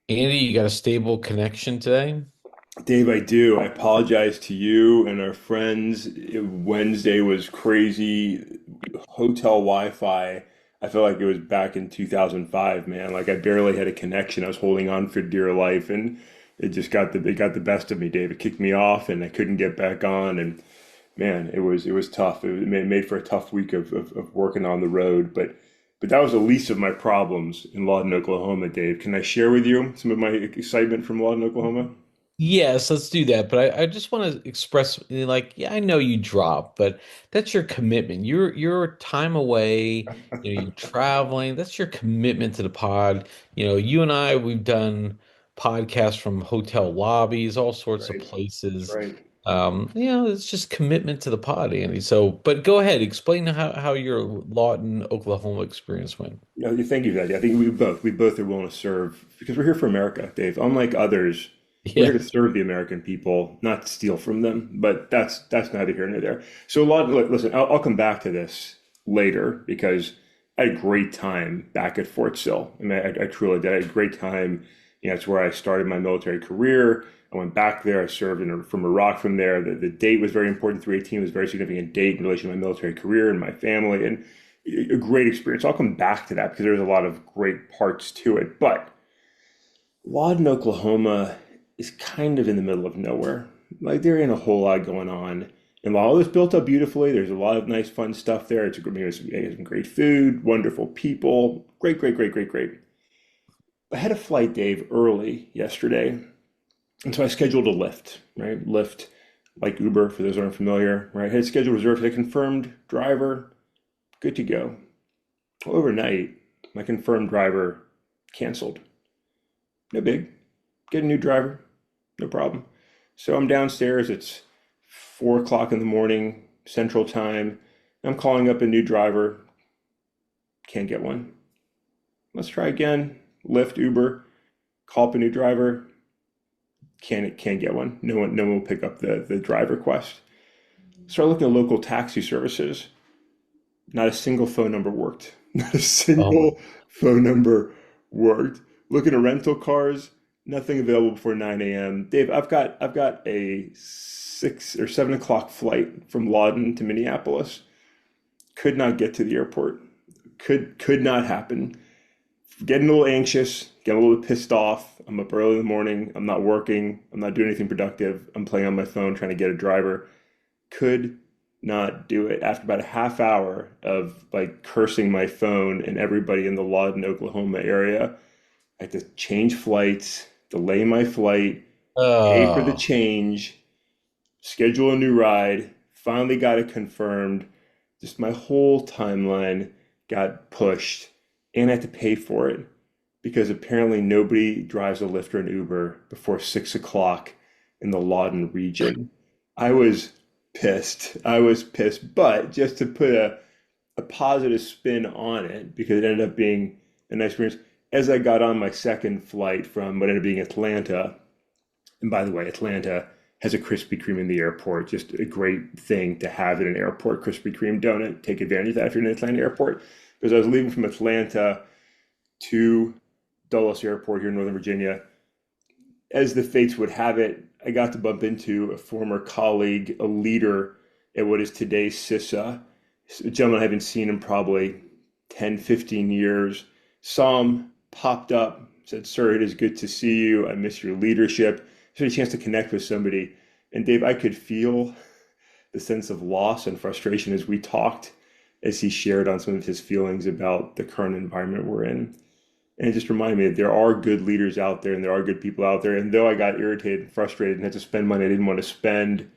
Andy, you got a stable connection today? Dave, I do. I apologize to you and our friends. Wednesday was crazy. Hotel Wi-Fi. I feel like it was back in 2005, man. Like I barely had a connection. I was holding on for dear life, and it got the best of me, Dave. It kicked me off, and I couldn't get back on. And man, it was tough. It made for a tough week of working on the road, but that was the least of my problems in Lawton, Oklahoma, Dave. Can I share with you some of my excitement from Lawton, Oklahoma? Yes, let's do that. But I just want to express like, yeah, I know you drop, but that's your commitment. You're time away, you're traveling. That's your commitment to the pod. You and I, we've done podcasts from hotel lobbies, all sorts of Right. That's places. right. It's just commitment to the pod, Andy. So, but go ahead, explain how your Lawton, Oklahoma experience went. No, thank you for that. I think we both are willing to serve because we're here for America, Dave. Unlike others, we're here Yeah. to serve the American people, not steal from them. But that's neither here nor there. So a lot. Listen, I'll come back to this later because I had a great time back at Fort Sill. I mean, I truly did. I had a great time. It's where I started my military career. I went back there. I served from Iraq from there. The date was very important. 318 was a very significant date in relation to my military career and my family. And a great experience. I'll come back to that because there's a lot of great parts to it. But Lawton, Oklahoma is kind of in the middle of nowhere. Like there ain't a whole lot going on. And while it's built up beautifully, there's a lot of nice, fun stuff there. It's some great food, wonderful people. Great, great, great, great, great. I had a flight, Dave, early yesterday. And so I scheduled a Lyft, right? Lyft, like Uber, for those who aren't familiar, right? I had scheduled reserved, a confirmed driver, good to go. Overnight, my confirmed driver canceled. No big. Get a new driver. No problem. So I'm downstairs. It's 4 o'clock in the morning, Central Time. I'm calling up a new driver. Can't get one. Let's try again. Lyft, Uber. Call up a new driver. Can't get one. No one will pick up the drive request. Start looking at local taxi services. Not a single phone number worked. Not a Oh my. single phone number worked. Looking at rental cars, nothing available before 9 a.m. Dave, I've got a 6 or 7 o'clock flight from Lawton to Minneapolis. Could not get to the airport. Could not happen. Getting a little anxious, getting a little pissed off. I'm up early in the morning. I'm not working. I'm not doing anything productive. I'm playing on my phone trying to get a driver. Could not do it. After about a half hour of like cursing my phone and everybody in the Lawton, Oklahoma area, I had to change flights, delay my flight, pay for the Oh. change, schedule a new ride, finally got it confirmed. Just my whole timeline got pushed and I had to pay for it because apparently nobody drives a Lyft or an Uber before 6 o'clock in the Lawton region. I was pissed. I was pissed. But just to put a positive spin on it, because it ended up being a nice experience, as I got on my second flight from what ended up being Atlanta, and by the way, Atlanta has a Krispy Kreme in the airport, just a great thing to have in an airport, Krispy Kreme donut. Take advantage of that if you're in the Atlanta airport. Because I was leaving from Atlanta to Dulles Airport here in Northern Virginia. As the fates would have it, I got to bump into a former colleague, a leader at what is today CISA, a gentleman I haven't seen in probably 10, 15 years. Saw him, popped up, said, "Sir, it is good to see you. I miss your leadership." So I had a chance to connect with somebody. And Dave, I could feel the sense of loss and frustration as we talked, as he shared on some of his feelings about the current environment we're in. And it just reminded me that there are good leaders out there and there are good people out there. And though I got irritated and frustrated and had to spend money I didn't want to spend,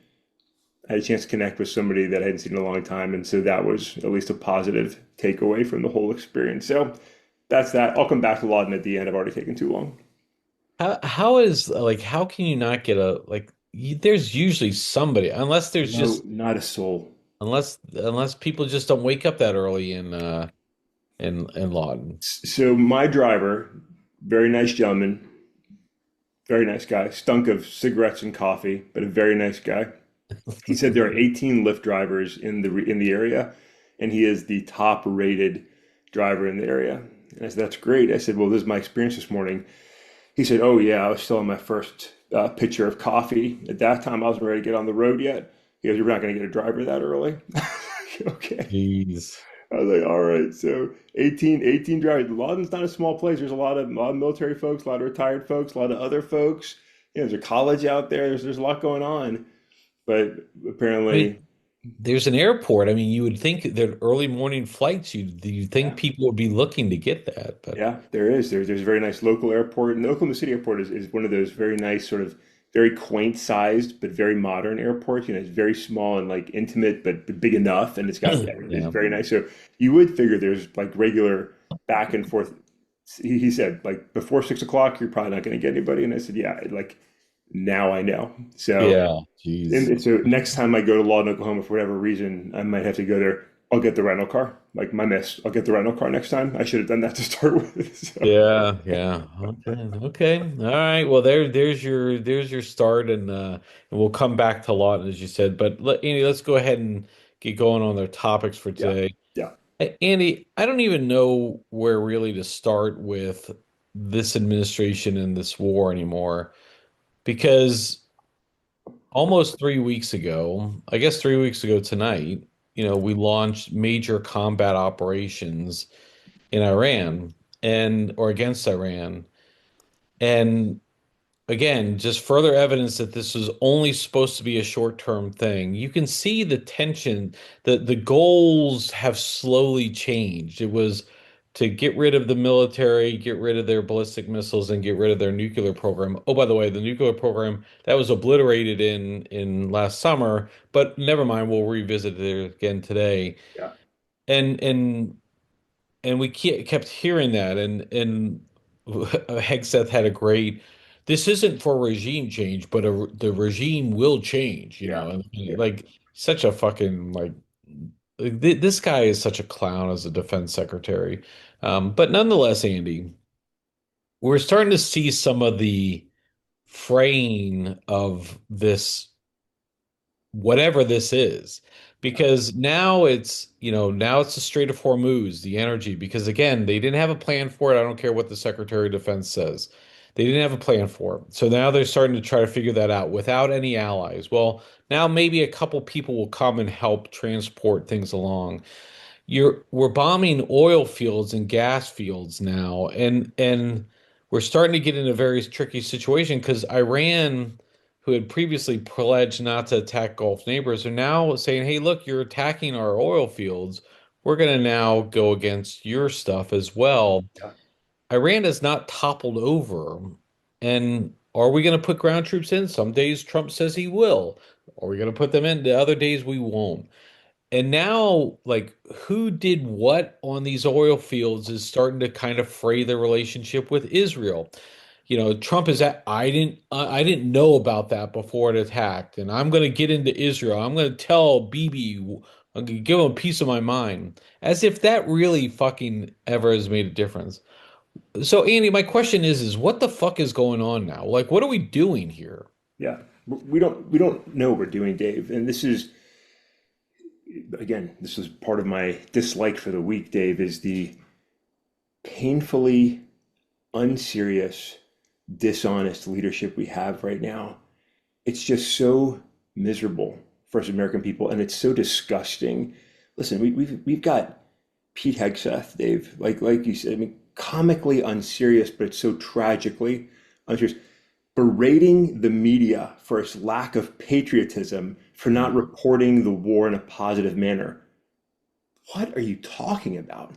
I had a chance to connect with somebody that I hadn't seen in a long time. And so that was at least a positive takeaway from the whole experience. So that's that. I'll come back to Lawton at the end. I've already taken too long. How is like how can you not get a there's usually somebody unless there's No, just not a soul. unless people just don't wake up that early in Lawton. So my driver, very nice gentleman, very nice guy, stunk of cigarettes and coffee, but a very nice guy. He said there are 18 Lyft drivers in the area, and he is the top rated driver in the area. And I said, "That's great." I said, "Well, this is my experience this morning. He said, "Oh yeah, I was still on my first pitcher of coffee. At that time, I wasn't ready to get on the road yet." He goes, "You're not going to get a driver that early." Okay. Jeez. I was like, all right, so 18 drivers. Lawton's not a small place. There's a lot of military folks, a lot of retired folks, a lot of other folks. There's a college out there. There's a lot going on. But I mean, apparently, there's an airport. I mean, you would think that early morning flights, you think yeah, people would be looking to get that, but yeah, there is. There's a very nice local airport. And the Oklahoma City airport is one of those very nice, sort of very quaint sized, but very modern airports. It's very small and like intimate, but big enough. And it's yeah. very nice. So you would figure there's like regular back and forth. He said, like, before 6 o'clock, you're probably not going to get anybody. And I said, yeah, like, now I know. So, Yeah, jeez. and so next time I go to Lawton, Oklahoma, for whatever reason, I might have to go there. I'll get the rental car. Like my miss, I'll get the rental car next time. I should have done that to start with. So, Yeah, yeah. Okay. Okay. All right. Well, there's your start, and we'll come back to Lawton as you said. But Andy, let's go ahead and get going on their topics for yeah, today. yeah, Andy, I don't even know where really to start with this administration and this war anymore because almost 3 weeks ago, I guess 3 weeks ago tonight, we launched major combat operations in Iran or against Iran. And again, just further evidence that this was only supposed to be a short-term thing. You can see the tension, the goals have slowly changed. It was to get rid of the military, get rid of their ballistic missiles, and get rid of their nuclear program. Oh, by the way, the nuclear program that was obliterated in last summer, but never mind, we'll revisit it again today. yeah, And and and we kept hearing that, and Hegseth had a great. This isn't for regime change, but the regime will change. yeah, And yeah, like such a fucking this guy is such a clown as a defense secretary. But nonetheless, Andy, we're starting to see some of the fraying of this whatever this is, because now it's the Strait of Hormuz, the energy, because again they didn't have a plan for it. I don't care what the Secretary of Defense says, they didn't have a plan for it. So now they're starting to try to figure that out without any allies. Well, now maybe a couple people will come and help transport things along. We're bombing oil fields and gas fields now, and we're starting to get in a very tricky situation because Iran, who had previously pledged not to attack Gulf neighbors, are now saying, "Hey, look, you're attacking our oil fields. We're going to now go against your stuff as well." yeah, Iran has not toppled over, and are we going to put ground troops in? Some days Trump says he will. Are we going to put them in? The other days we won't. And now, like, who did what on these oil fields is starting to kind of fray the relationship with Israel. Trump is at, I didn't know about that before it attacked, and I'm going to get into Israel. I'm going to tell Bibi, I'm going to give him a piece of my mind, as if that really fucking ever has made a difference. So, Andy, my question is what the fuck is going on now? Like, what are we doing here? yeah. We don't know what we're doing, Dave. And this is, again, this is part of my dislike for the week, Dave, is the painfully unserious, dishonest leadership we have right now. It's just so miserable for us American people, and it's so disgusting. Listen, we've got Pete Hegseth, Dave, like you said. I mean, comically unserious, but it's so tragically unserious. Berating the media for its lack of patriotism, for not reporting the war in a positive manner. What are you talking about?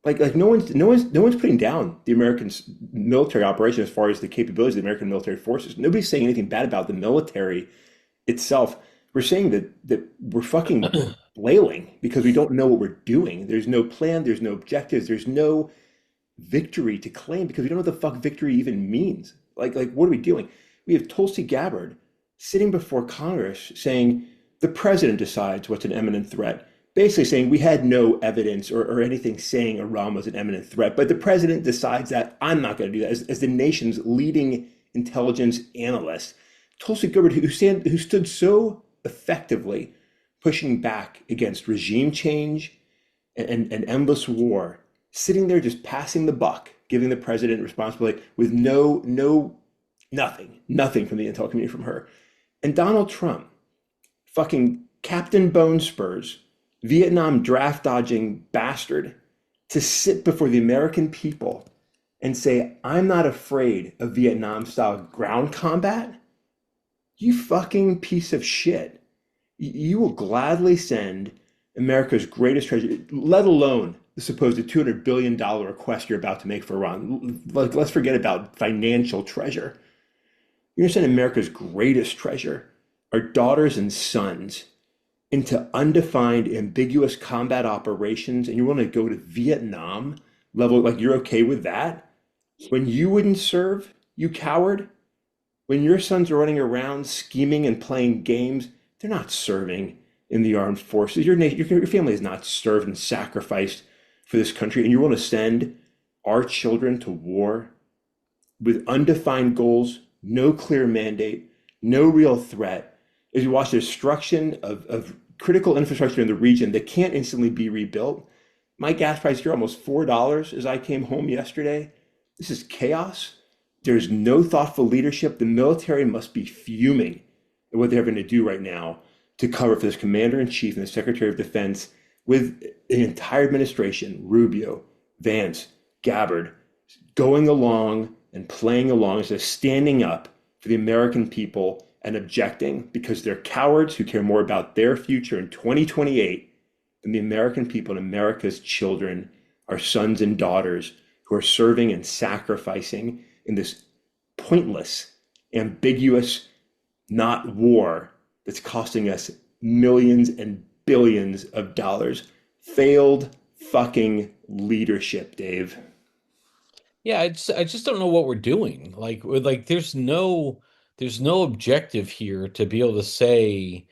Like no one's putting down the American military operation as far as the capabilities of the American military forces. Nobody's saying anything bad about the military itself. We're saying that we're fucking flailing because we don't know what we're doing. There's no plan, there's no objectives, there's no victory to claim because we don't know what the fuck victory even means. Like what are we doing? We have Tulsi Gabbard sitting before Congress saying the president decides what's an imminent threat, basically saying we had no evidence or anything saying Iran was an imminent threat, but the president decides that. I'm not going to do that as the nation's leading intelligence analyst. Tulsi Gabbard, who stood so effectively pushing back against regime change and endless war, sitting there just passing the buck giving the president responsibility with nothing from the intel community from her. And Donald Trump, fucking Captain Bone Spurs, Vietnam draft dodging bastard, to sit before the American people and say, I'm not afraid of Vietnam style ground combat. You fucking piece of shit. You will gladly send America's greatest treasure, let alone the supposed $200 billion request you're about to make for Iran. Let's forget about financial treasure. You're going to send America's greatest treasure, our daughters and sons, into undefined, ambiguous combat operations, and you want to go to Vietnam level, like you're okay with that? When you wouldn't serve, you coward? When your sons are running around scheming and playing games, they're not serving in the armed forces. Your family is not served and sacrificed for this country, and you want to send our children to war with undefined goals, no clear mandate, no real threat, as you watch the destruction of critical infrastructure in the region that can't instantly be rebuilt. My gas price here almost $4 as I came home yesterday. This is chaos. There's no thoughtful leadership. The military must be fuming at what they're going to do right now to cover for this commander in chief and the secretary of defense with an entire administration, Rubio, Vance, Gabbard, going along and playing along instead of standing up for the American people and objecting because they're cowards who care more about their future in 2028 than the American people and America's children, our sons and daughters who are serving and sacrificing in this pointless, ambiguous, not war that's costing us millions and billions of dollars. Failed fucking leadership, Dave. Yeah, I just don't know what we're doing. Like there's no objective here to be able to say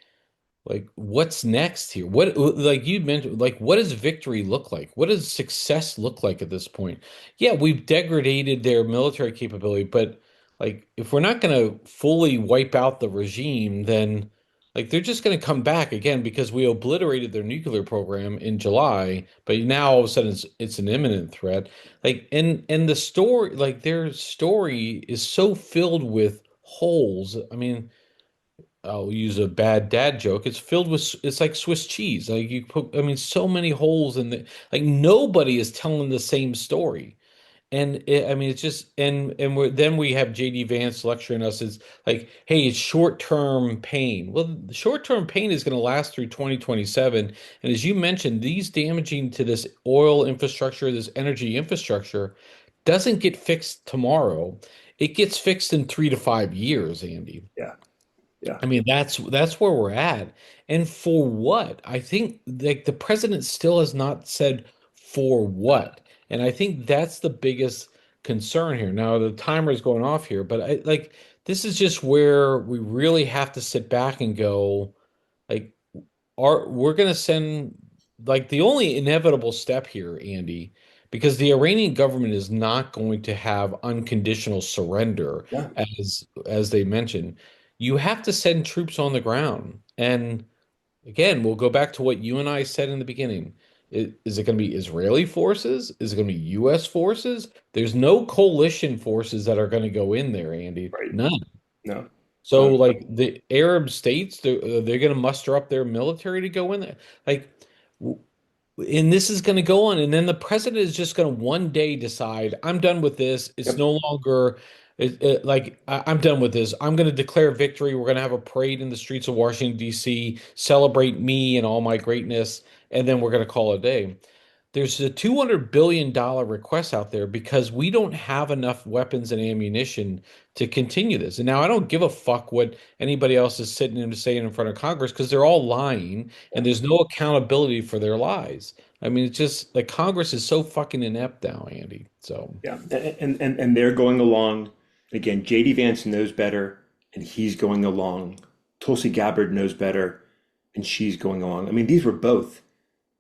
like what's next here. What like you mentioned what does victory look like? What does success look like at this point? Yeah, we've degraded their military capability, but like if we're not going to fully wipe out the regime, then like they're just going to come back again because we obliterated their nuclear program in July, but now all of a sudden it's an imminent threat. Like and the story like their story is so filled with holes. I mean, I'll use a bad dad joke. It's filled with it's like Swiss cheese. Like you put, I mean, so many holes in the like nobody is telling the same story. I mean, it's just then we have JD Vance lecturing us. It's like, hey, it's short-term pain. Well, the short-term pain is going to last through 2027. And as you mentioned, these damaging to this oil infrastructure, this energy infrastructure, doesn't get fixed tomorrow. It gets fixed in 3 to 5 years, Andy. Yeah, yeah, I mean, that's where we're at. And for what? I think like the president still has not said for what. And I think that's the biggest concern here. Now the timer is going off here, but I like this is just where we really have to sit back and go, like, we're gonna send like the only inevitable step here, Andy, because the Iranian government is not going to have unconditional surrender yeah, as they mentioned. You have to send troops on the ground. And again, we'll go back to what you and I said in the beginning. Is it going to be Israeli forces? Is it going to be US forces? There's no coalition forces that are going to go in there, Andy. right. None. No, So, no, like the Arab states, they're going to muster up their military to go in there. Like, w- and this is going to go on, and then the president is just going to one day decide, I'm done with this. It's yep, no longer I'm done with this. I'm going to declare victory. We're going to have a parade in the streets of Washington, D.C., celebrate me and all my greatness, and then we're going to call it a day. There's a $200 billion request out there because we don't have enough weapons and ammunition to continue this. And now I don't give a fuck what anybody else is sitting and saying in front of Congress because they're all lying and there's no accountability for their lies. I mean, it's just like Congress is so fucking inept now, Andy. So, yeah, and they're going along. Again, JD Vance knows better, and he's going along. Tulsi Gabbard knows better, and she's going along. I mean, these were both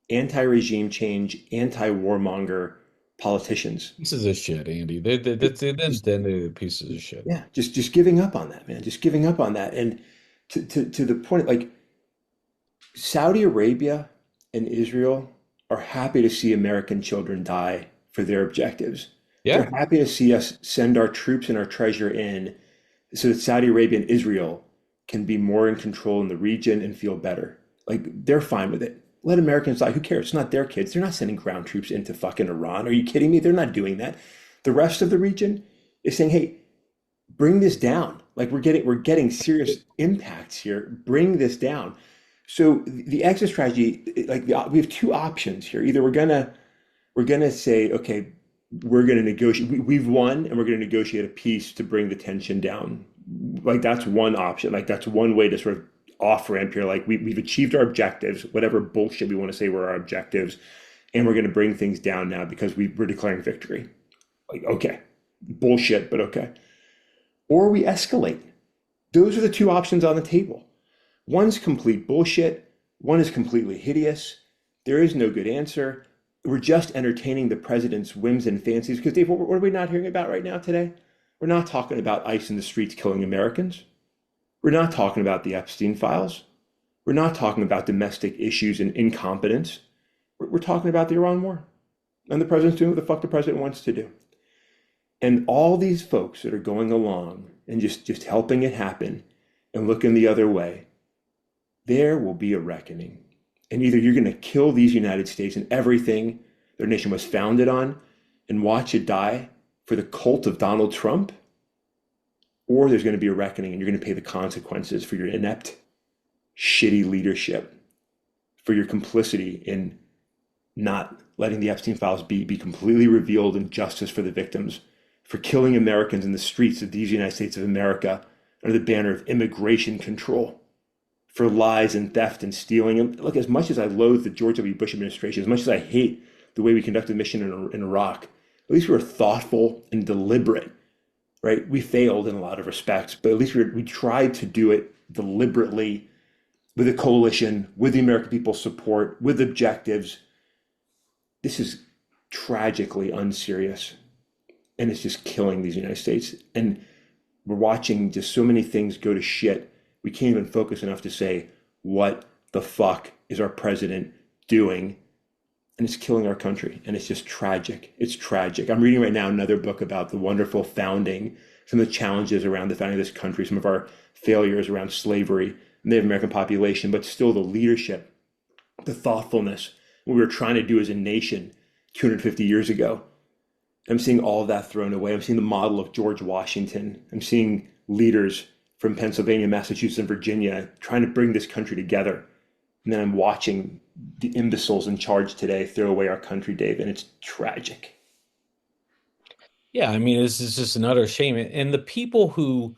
anti-regime change, anti-warmonger politicians. pieces of shit, Andy. They're pieces of shit. Yeah, just giving up on that, man. Just giving up on that. And to the point, like Saudi Arabia and Israel are happy to see American children die for their objectives. Yeah. They're happy to see us send our troops and our treasure in so that Saudi Arabia and Israel can be more in control in the region and feel better. Like they're fine with it. Let Americans die. Who cares? It's not their kids. They're not sending ground troops into fucking Iran. Are you kidding me? They're not doing that. The rest of the region is saying, "Hey, bring this down. Like we're getting serious impacts here. Bring this down." So the exit strategy, like we have two options here. Either we're gonna say, okay, we're gonna negotiate. We've won, and we're gonna negotiate a peace to bring the tension down. Like that's one option. Like that's one way to sort of off ramp here. Like we've achieved our objectives, whatever bullshit we want to say were our objectives, and we're gonna bring things down now because we're declaring victory. Like okay, bullshit, but okay. Or we escalate. Those are the two options on the table. One's complete bullshit. One is completely hideous. There is no good answer. We're just entertaining the president's whims and fancies. Because, Dave, what are we not hearing about right now today? We're not talking about ICE in the streets killing Americans. We're not talking about the Epstein files. We're not talking about domestic issues and incompetence. We're talking about the Iran war. And the president's doing what the fuck the president wants to do. And all these folks that are going along and just helping it happen and looking the other way, there will be a reckoning. And either you're going to kill these United States and everything their nation was founded on and watch it die for the cult of Donald Trump, or there's going to be a reckoning and you're going to pay the consequences for your inept, shitty leadership, for your complicity in not letting the Epstein files be completely revealed and justice for the victims, for killing Americans in the streets of these United States of America under the banner of immigration control, for lies and theft and stealing. And look, as much as I loathe the George W. Bush administration, as much as I hate the way we conducted the mission in Iraq, at least we were thoughtful and deliberate, right? We failed in a lot of respects, but at least we tried to do it deliberately with a coalition, with the American people's support, with objectives. This is tragically unserious, and it's just killing these United States. And we're watching just so many things go to shit. We can't even focus enough to say, what the fuck is our president doing? And it's killing our country. And it's just tragic. It's tragic. I'm reading right now another book about the wonderful founding, some of the challenges around the founding of this country, some of our failures around slavery, Native American population, but still the leadership, the thoughtfulness, what we were trying to do as a nation 250 years ago. I'm seeing all of that thrown away. I'm seeing the model of George Washington. I'm seeing leaders from Pennsylvania, Massachusetts, and Virginia trying to bring this country together. And then I'm watching the imbeciles in charge today throw away our country, Dave, and it's tragic. Yeah, I mean, this is just an utter shame. And the people who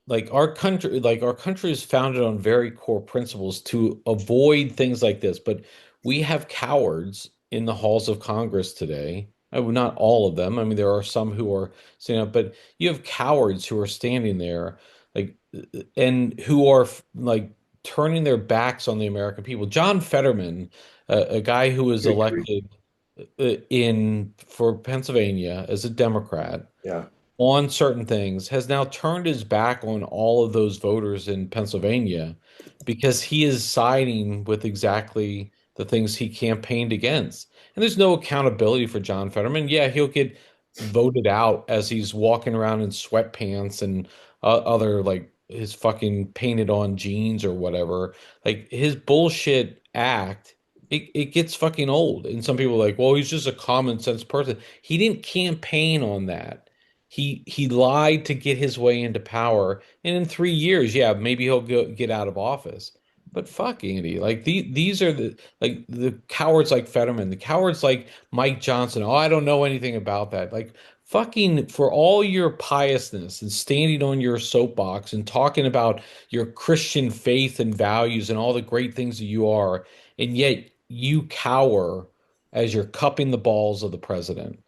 like our country is founded on very core principles to avoid things like this, but we have cowards in the halls of Congress today. Not all of them. I mean, there are some who are standing up, but you have cowards who are standing there, like, and who are like turning their backs on the American people. John Fetterman, a guy who was Good grief. elected in for Pennsylvania as a Democrat Yeah. on certain things, has now turned his back on all of those voters in Pennsylvania because he is siding with exactly the things he campaigned against. And there's no accountability for John Fetterman. Yeah, he'll get voted out as he's walking around in sweatpants and other like his fucking painted on jeans or whatever. Like his bullshit act. It gets fucking old. And some people are like, well, he's just a common sense person. He didn't campaign on that. He lied to get his way into power, and in 3 years, yeah, maybe he'll get out of office. But fuck Andy, like these are the cowards like Fetterman, the cowards like Mike Johnson. Oh, I don't know anything about that. Like fucking for all your piousness and standing on your soapbox and talking about your Christian faith and values and all the great things that you are, and yet you cower as you're cupping the balls of the president.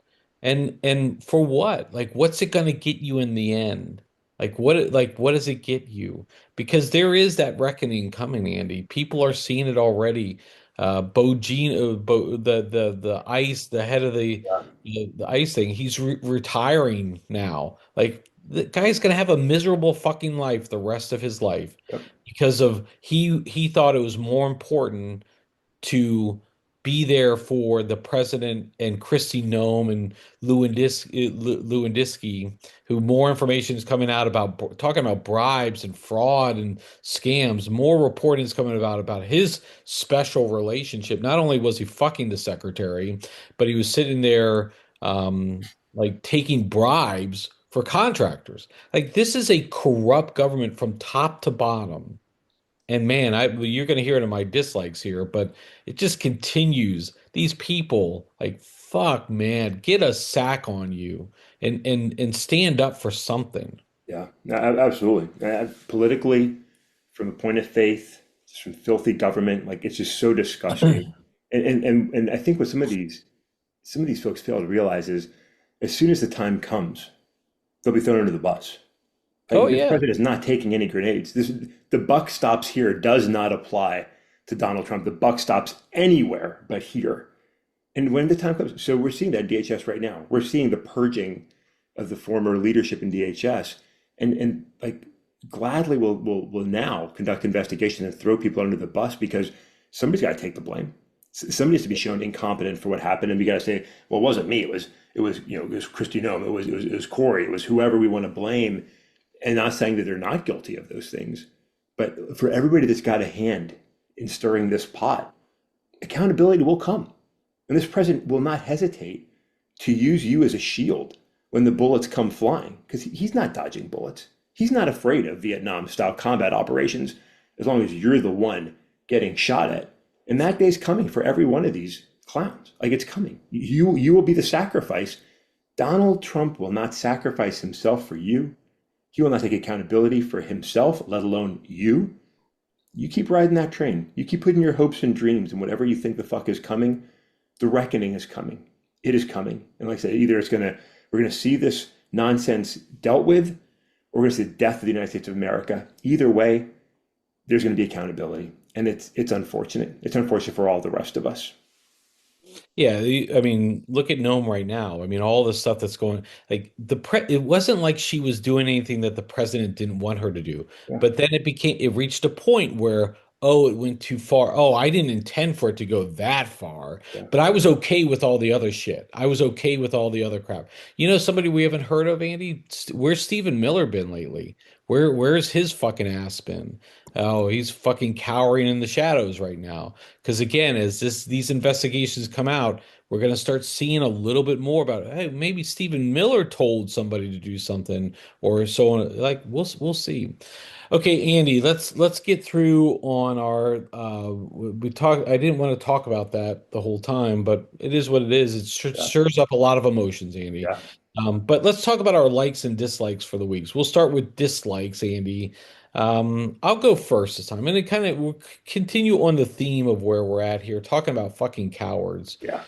And for what? Like what's it going to get you in the end? Like what does it get you? Because there is that reckoning coming, Andy. People are seeing it already. The ice, the head of the ice thing, he's retiring now. Like the guy's gonna have a miserable fucking life the rest of his life Yep. because of he thought it was more important to be there for the president and Kristi Noem and Lewandowski, who more information is coming out about talking about bribes and fraud and scams. More reporting is coming about his special relationship. Not only was he fucking the secretary, but he was sitting there like taking bribes for contractors. Like this is a corrupt government from top to bottom. And man, well, you're going to hear it in my dislikes here, but it just continues. These people, like, fuck, man, get a sack on you and stand up for something. Yeah, absolutely. Politically, from the point of faith, just from filthy government, like it's just so disgusting. And I think what some of these folks fail to realize is, as soon as the time comes, they'll be thrown under the bus. Oh Like this yeah. president is not taking any grenades. The buck stops here does not apply to Donald Trump. The buck stops anywhere but here. And when the time comes, so we're seeing that in DHS right now. We're seeing the purging of the former leadership in DHS, and like gladly will now conduct investigation and throw people under the bus because somebody's got to take the blame. Somebody has to be shown incompetent for what happened, and we got to say, well, it wasn't me. It was it was Kristi Noem. It was Corey. It was whoever we want to blame, and not saying that they're not guilty of those things, but for everybody that's got a hand in stirring this pot, accountability will come. And this president will not hesitate to use you as a shield when the bullets come flying, because he's not dodging bullets. He's not afraid of Vietnam style combat operations as long as you're the one getting shot at. And that day's coming for every one of these clowns. Like it's coming. You will be the sacrifice. Donald Trump will not sacrifice himself for you. He will not take accountability for himself, let alone you. You keep riding that train. You keep putting your hopes and dreams in whatever you think the fuck is coming. The reckoning is coming. It is coming. And like I said, either we're gonna see this nonsense dealt with, or we're gonna see the death of the United States of America. Either way, there's gonna be accountability. And it's unfortunate. It's unfortunate for all the rest of us. Yeah, I mean, look at Nome right now. I mean, all the stuff that's going like it wasn't like she was doing anything that the president didn't want her to do. Yeah, But then it reached a point where, oh, it went too far. Oh, I didn't intend for it to go that far, yeah. but I was okay with all the other shit. I was okay with all the other crap. You know, somebody we haven't heard of, Andy? Where's Stephen Miller been lately? Where's his fucking ass been? Oh, he's fucking cowering in the shadows right now. Because again, as these investigations come out, we're going to start seeing a little bit more about, hey, maybe Stephen Miller told somebody to do something or so on. Like we'll see. Okay, Andy, let's get through on our we talk I didn't want to talk about that the whole time, but it is what it is. It Yeah, stirs up a lot of emotions, Andy. yeah, But let's talk about our likes and dislikes for the weeks. We'll start with dislikes, Andy. I'll go first this time, and it kind of we'll continue on the theme of where we're at here, talking about fucking cowards. yeah,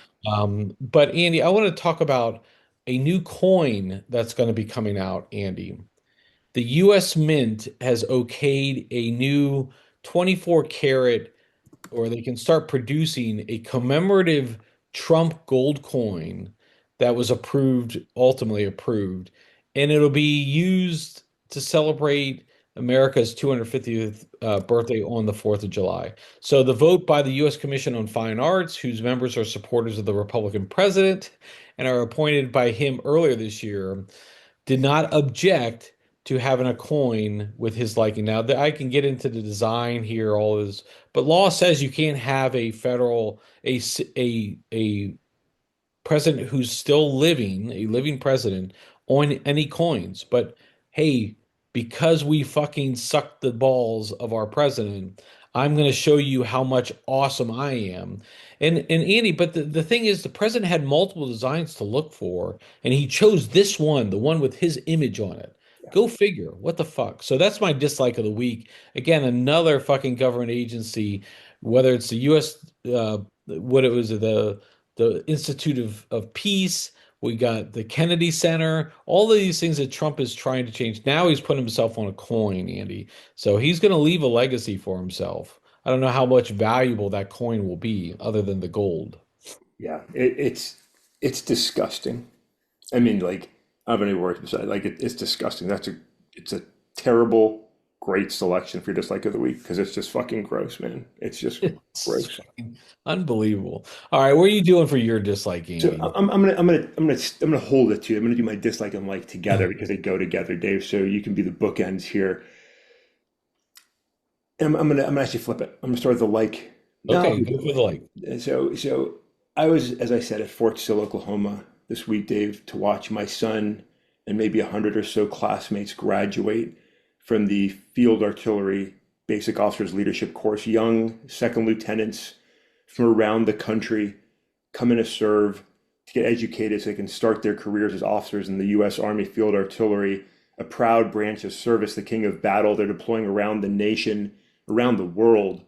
But Andy, I want to talk about a new coin that's going to be coming out, Andy. The US Mint has okayed a new 24 karat, or they can start producing a commemorative Trump gold coin that was ultimately approved, and it'll be used to celebrate America's 250th birthday on the 4th of July. So the vote by the U.S. Commission on Fine Arts, whose members are supporters of the Republican president and are appointed by him earlier this year, did not object to having a coin with his liking. Now, I can get into the design here, all this, but law says you can't have a president who's still living, a living president, on any coins. But hey, because we fucking sucked the balls of our president, I'm going to show you how much awesome I am. And Andy, but the thing is, the president had multiple designs to look for, and he chose this one, the one with his image on it. yeah, Go figure. What the fuck? So that's my dislike of the week. Again, another fucking government agency, whether it's the U.S. What it was, the Institute of Peace. We got the Kennedy Center, all of these things that Trump is trying to change. Now he's putting himself on a coin, Andy. So he's going to leave a legacy for himself. I don't know how much valuable that coin will be other than the gold. yeah. It's disgusting. I mean, like, I don't have any words beside. Like, it's disgusting. It's a terrible, great selection for your dislike of the week because it's just fucking gross, man. It's just It's gross. fucking unbelievable. All right, what are you doing for your disliking, So Andy? I'm gonna hold it to you. I'm gonna do my dislike and like together because they go together, Dave. So you can be the bookends here. And I'm gonna actually flip it. I'm gonna start with the like. No, I'll Okay, do go the for the like. like. So I was, as I said, at Fort Sill, Oklahoma this week, Dave, to watch my son and maybe 100 or so classmates graduate from the Field Artillery Basic Officers Leadership Course. Young second lieutenants from around the country come in to serve, to get educated so they can start their careers as officers in the U.S. Army Field Artillery, a proud branch of service, the king of battle. They're deploying around the nation, around the world,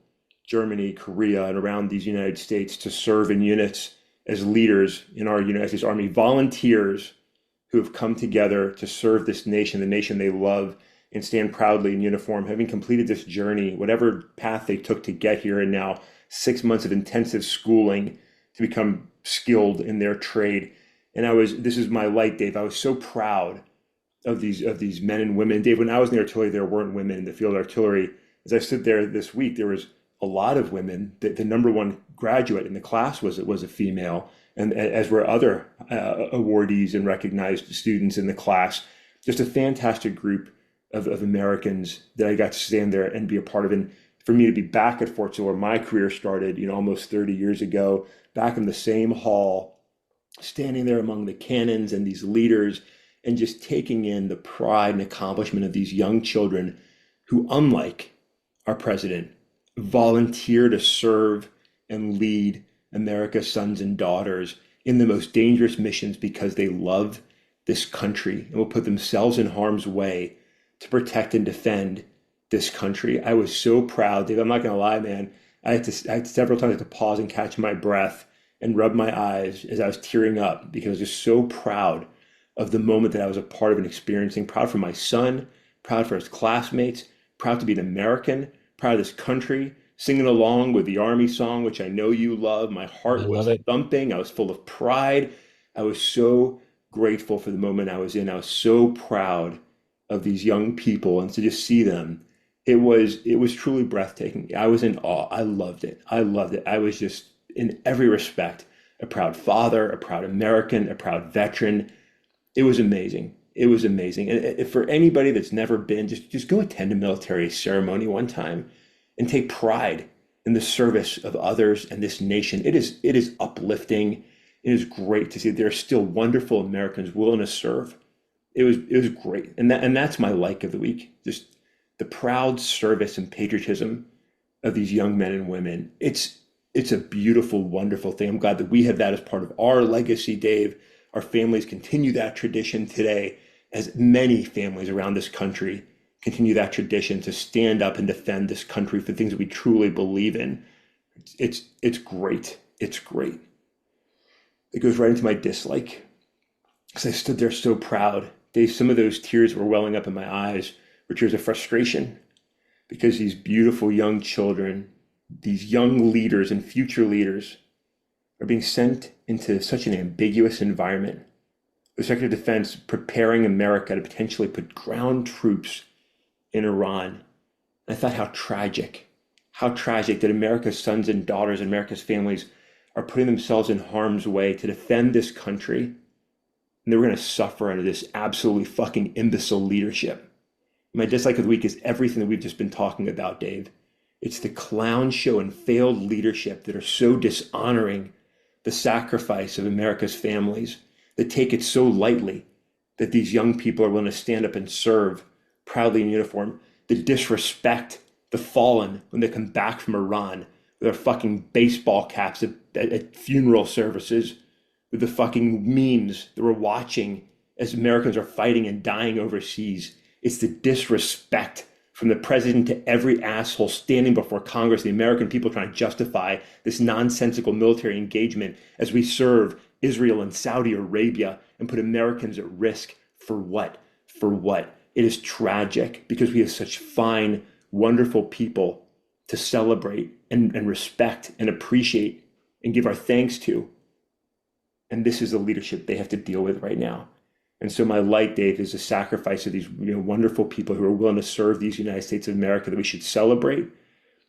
Germany, Korea, and around these United States to serve in units as leaders in our United States Army, volunteers who have come together to serve this nation, the nation they love, and stand proudly in uniform, having completed this journey, whatever path they took to get here, and now 6 months of intensive schooling to become skilled in their trade. And this is my light, Dave. I was so proud of these men and women. Dave, when I was in the artillery, there weren't women in the field artillery. As I stood there this week, there was a lot of women. The number one graduate in the class was a female, and as were other awardees and recognized students in the class. Just a fantastic group of Americans that I got to stand there and be a part of. And for me to be back at Fort Sill, where my career started, almost 30 years ago, back in the same hall, standing there among the cannons and these leaders, and just taking in the pride and accomplishment of these young children who, unlike our president, volunteer to serve and lead America's sons and daughters in the most dangerous missions because they love this country and will put themselves in harm's way to protect and defend this country. I was so proud, Dave. I'm not going to lie, man. I had several times to pause and catch my breath and rub my eyes as I was tearing up because I was just so proud of the moment that I was a part of and experiencing. Proud for my son, proud for his classmates, proud to be an American, proud of this country, singing along with the Army song, which I know you love. My I heart love was it. thumping. I was full of pride. I was so grateful for the moment I was in. I was so proud of these young people and to just see them. It was truly breathtaking. I was in awe. I loved it. I loved it. I was just in every respect a proud father, a proud American, a proud veteran. It was amazing. It was amazing. And for anybody that's never been, just go attend a military ceremony one time and take pride in the service of others and this nation. It is uplifting. It is great to see there are still wonderful Americans willing to serve. It was great. And that's my like of the week. Just the proud service and patriotism of these young men and women. It's a beautiful, wonderful thing. I'm glad that we have that as part of our legacy, Dave. Our families continue that tradition today, as many families around this country continue that tradition to stand up and defend this country for things that we truly believe in. It's great. It's great. It goes right into my dislike because I stood there so proud. Dave, some of those tears were welling up in my eyes were tears of frustration because these beautiful young children, these young leaders and future leaders are being sent into such an ambiguous environment. The Secretary of Defense preparing America to potentially put ground troops in Iran. And I thought how tragic that America's sons and daughters and America's families are putting themselves in harm's way to defend this country. And they were going to suffer under this absolutely fucking imbecile leadership. My dislike of the week is everything that we've just been talking about, Dave. It's the clown show and failed leadership that are so dishonoring the sacrifice of America's families, that take it so lightly that these young people are willing to stand up and serve proudly in uniform, that disrespect the fallen when they come back from Iran with their fucking baseball caps at funeral services, with the fucking memes that we're watching as Americans are fighting and dying overseas. It's the disrespect from the president to every asshole standing before Congress, the American people trying to justify this nonsensical military engagement as we serve Israel and Saudi Arabia and put Americans at risk. For what? For what? It is tragic because we have such fine, wonderful people to celebrate and respect and appreciate and give our thanks to. And this is the leadership they have to deal with right now. And so my like, Dave, is the sacrifice of these wonderful people who are willing to serve these United States of America that we should celebrate.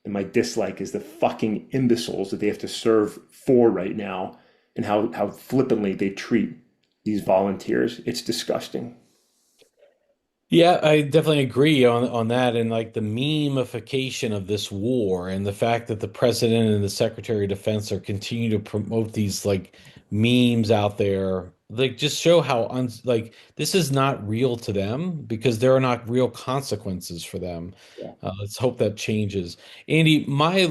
And my dislike is the fucking imbeciles that they have to serve for right now and how flippantly they treat these volunteers. It's disgusting. Yeah, I definitely agree on that, and like the memification of this war and the fact that the president and the Secretary of Defense are continue to promote these like memes out there, like just show how like this is not real to them because there are not real consequences for them. Yeah. Let's hope that changes. Andy, my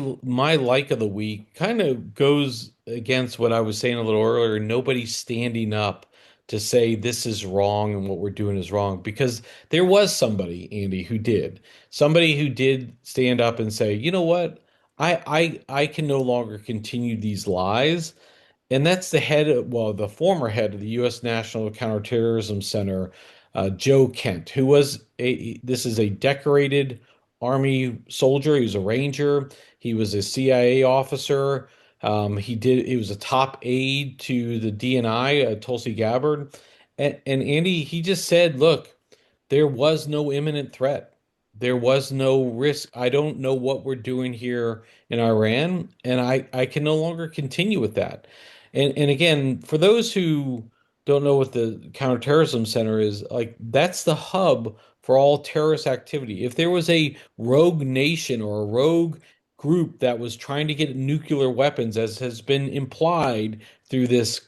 like of the week kind of goes against what I was saying a little earlier. Nobody's standing up to say this is wrong and what we're doing is wrong because there was somebody, Andy, who did. Somebody who did stand up and say, you know what? I can no longer continue these lies. And that's the head of, well, the former head of the U.S. National Counterterrorism Center, Joe Kent, who was this is a decorated Army soldier. He was a Ranger. He was a CIA officer. He was a top aide to the DNI, Tulsi Gabbard. And Andy, he just said, look, there was no imminent threat. There was no risk. I don't know what we're doing here in Iran, and I can no longer continue with that. And again, for those who don't know what the counterterrorism center is, like that's the hub for all terrorist activity. If there was a rogue nation or a rogue group that was trying to get nuclear weapons, as has been implied through this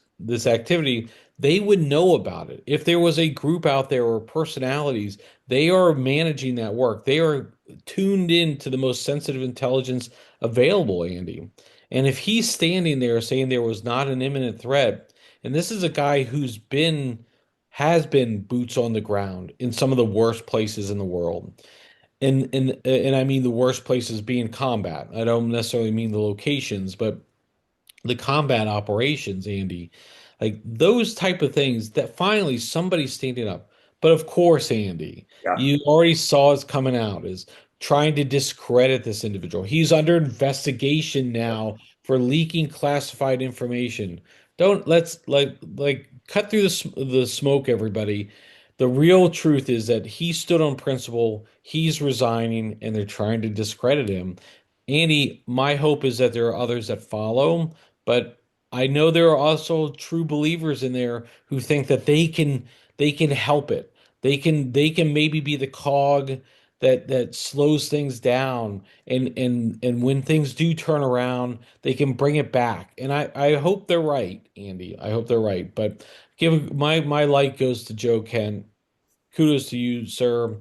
activity, they would know about it. If there was a group out there or personalities, they are managing that work. They are tuned in to the most sensitive intelligence available, Andy. And if he's standing there saying there was not an imminent threat, and this is a guy has been boots on the ground in some of the worst places in the world. And I mean the worst places being combat. I don't necessarily mean the locations, but the combat operations, Andy, like those type of things that finally somebody's standing up. But of course, Andy, Yeah. you already saw it's coming out is trying to discredit this individual. He's under investigation now for leaking classified information. Don't let's like cut through the smoke, everybody. The real truth is that he stood on principle. He's resigning, and they're trying to discredit him. Andy, my hope is that there are others that follow, but I know there are also true believers in there who think that they can help it. They can maybe be the cog that slows things down and when things do turn around, they can bring it back. And I hope they're right, Andy. I hope they're right. But give my light goes to Joe Kent. Kudos to you, sir.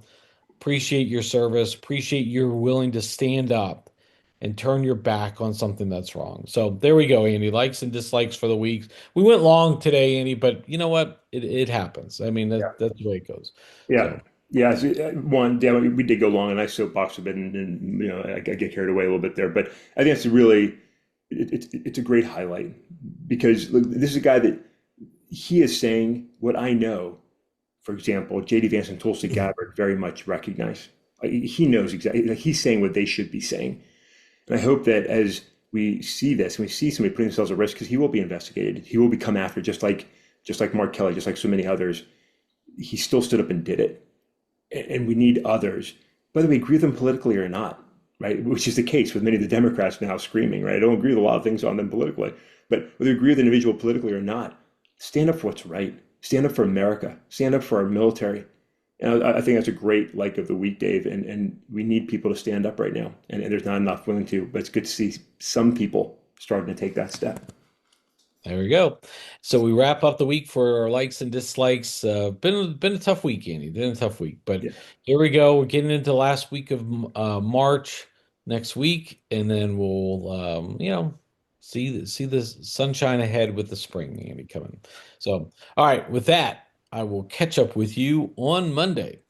Appreciate your service. Appreciate you're willing to stand up and turn your back on something that's wrong. So there we go, Andy. Likes and dislikes for the week. We went long today, Andy, but you know what? It happens. I mean, that's the way it goes. Yeah. So Yeah. So, one, yeah, we did go long and I soapbox a bit and I get carried away a little bit there. But I think it's really, it's a great highlight because look, this is a guy that he is saying what I know. For example, JD Vance and Tulsi Gabbard very much recognize. He knows exactly, like he's saying what they should be saying. And I hope that as we see this, and we see somebody putting themselves at risk, because he will be investigated, he will be come after, just like Mark Kelly, just like so many others. He still stood up and did it, and we need others, whether we agree with them politically or not, right? Which is the case with many of the Democrats now screaming, right? I don't agree with a lot of things on them politically, but whether you agree with an individual politically or not, stand up for what's right. Stand up for America. Stand up for our military. And I think that's a great like of the week, Dave. And we need people to stand up right now. And there's not enough willing to, but it's good to see some people starting to take that step. there we go. So we wrap up the week for our likes and dislikes. Been a tough week, Andy. Been a tough week, but Yeah. here we go. We're getting into the last week of March next week, and then we'll see the sunshine ahead with the spring, Andy, coming. So all right, with that, I will catch up with you on Monday.